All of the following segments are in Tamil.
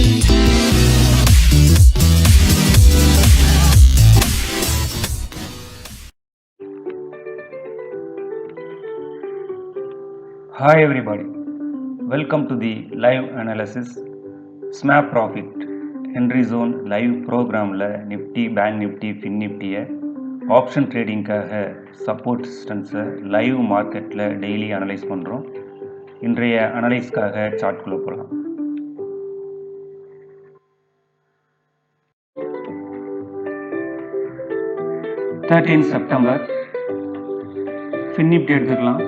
Hi everybody, welcome to the live analysis SMAP Profit Henry Zone live programல நிஃப்டி பேங்க் நிஃப்டி ஃபின் நிஃப்டியை ஆப்ஷன் ட்ரேடிங்காக சப்போர்ட் ரெசிஸ்டன்ஸை லைவ் மார்க்கெட்டில் டெய்லி அனலைஸ் பண்ணுறோம். இன்றைய அனலைஸ்க்காக சார்ட்குள்ளே போகலாம். செப்டம்பர் ஃபின் நிஃப்டி எடுத்துக்கலாம்.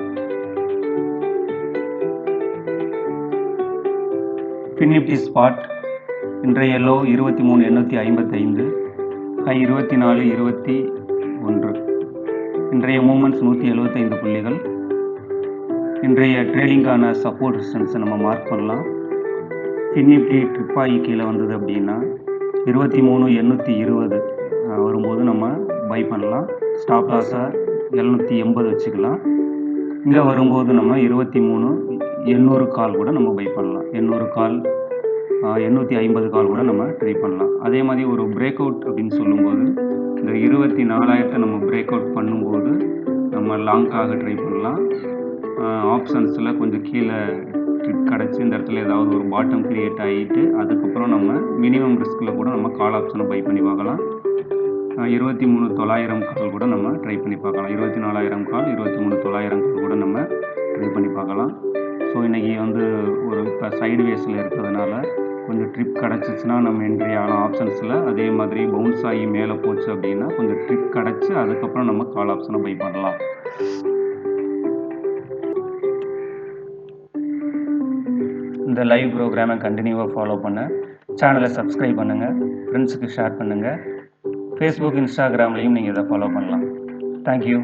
ஃபின் நிஃப்டி ஸ்பாட் இன்றைய லோ 23,855, ஹை 24,21. இன்றைய மூமெண்ட்ஸ் 175 புள்ளிகள். இன்றைய ட்ரேடிங்கான சப்போர்ட் ரெசிஸ்டன்ஸை நம்ம மார்க் பண்ணலாம். ஃபின் நிஃப்டி ட்ரிப் ஆகி கீழே வந்தது அப்படின்னா 23,820 வரும்போது நம்ம பை பண்ணலாம். ஸ்டாப் லாஸை 780 வச்சுக்கலாம். இங்கே வரும்போது நம்ம 23,800 கால் கூட நம்ம பை பண்ணலாம். 800 கால் 850 கால் கூட நம்ம ட்ரை பண்ணலாம். அதே மாதிரி ஒரு பிரேக் அவுட் அப்படின்னு சொல்லும்போது இந்த 24,000 நம்ம பிரேக் அவுட் பண்ணும்போது நம்ம லாங்காக ட்ரை பண்ணலாம். ஆப்ஷன்ஸில் கொஞ்சம் கீழே ட்ரிப் கிடச்சி இந்த இடத்துல ஏதாவது ஒரு பாட்டம் க்ரியேட் ஆகிட்டு அதுக்கப்புறம் நம்ம மினிமம் ரிஸ்கில் கூட நம்ம கால் ஆப்ஷனை பை பண்ணி பார்க்கலாம். 23,900 கால் கூட நம்ம ட்ரை பண்ணி பார்க்கலாம். 24,000 கால் 23,900 கால் கூட நம்ம ட்ரை பண்ணி பார்க்கலாம். ஸோ இன்றைக்கி ஒரு இப்போ சைடுவேஸில் இருக்கிறதுனால கொஞ்சம் ட்ரிப் கிடச்சிச்சின்னா நம்ம என்ட்ரி ஆகலாம் ஆப்ஷன்ஸில். அதே மாதிரி பவுன்ஸ் ஆகி மேலே போச்சு அப்படின்னா கொஞ்சம் ட்ரிப் கிடச்சி அதுக்கப்புறம் நம்ம கால் ஆப்ஷனை பை பண்ணலாம். இந்த லைவ் ப்ரோக்ராமை கண்டினியூவாக ஃபாலோ பண்ண சேனலை சப்ஸ்கிரைப் பண்ணுங்கள், ஃப்ரெண்ட்ஸுக்கு ஷேர் பண்ணுங்கள். ஃபேஸ்புக், இன்ஸ்டாகிராம்லேயும் நீங்கள் இதை ஃபாலோ பண்ணலாம். தேங்க்யூ.